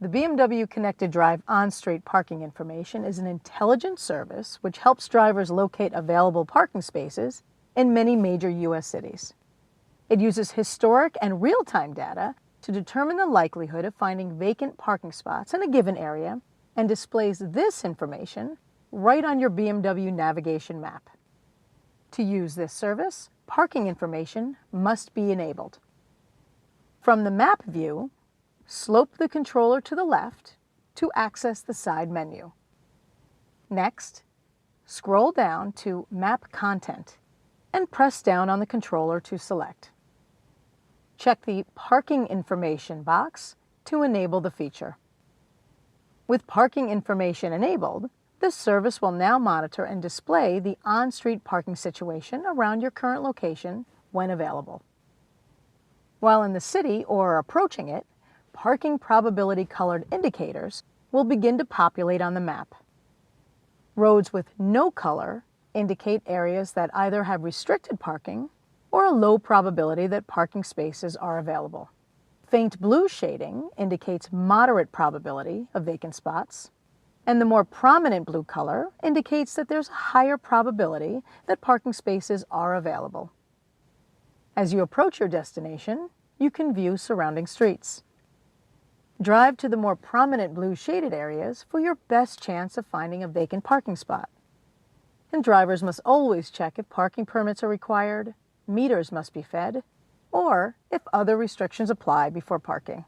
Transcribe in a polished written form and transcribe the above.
The BMW Connected Drive on-street parking information is an intelligent service which helps drivers locate available parking spaces in many major U.S. cities. It uses historic and real-time data to determine the likelihood of finding vacant parking spots in a given area and displays this information right on your BMW navigation map. To use this service, parking information must be enabled. From the map view, slope the controller to the left to access the side menu. Next, scroll down to Map Content and press down on the controller to select. Check the Parking Information box to enable the feature. With parking information enabled, this service will now monitor and display the on-street parking situation around your current location when available. While in the city or approaching it, parking probability colored indicators will begin to populate on the map. Roads with no color indicate areas that either have restricted parking or a low probability that parking spaces are available. Faint blue shading indicates moderate probability of vacant spots, and the more prominent blue color indicates that there's a higher probability that parking spaces are available. As you approach your destination, you can view surrounding streets. Drive to the more prominent blue shaded areas for your best chance of finding a vacant parking spot. And drivers must always check if parking permits are required, meters must be fed, or if other restrictions apply before parking.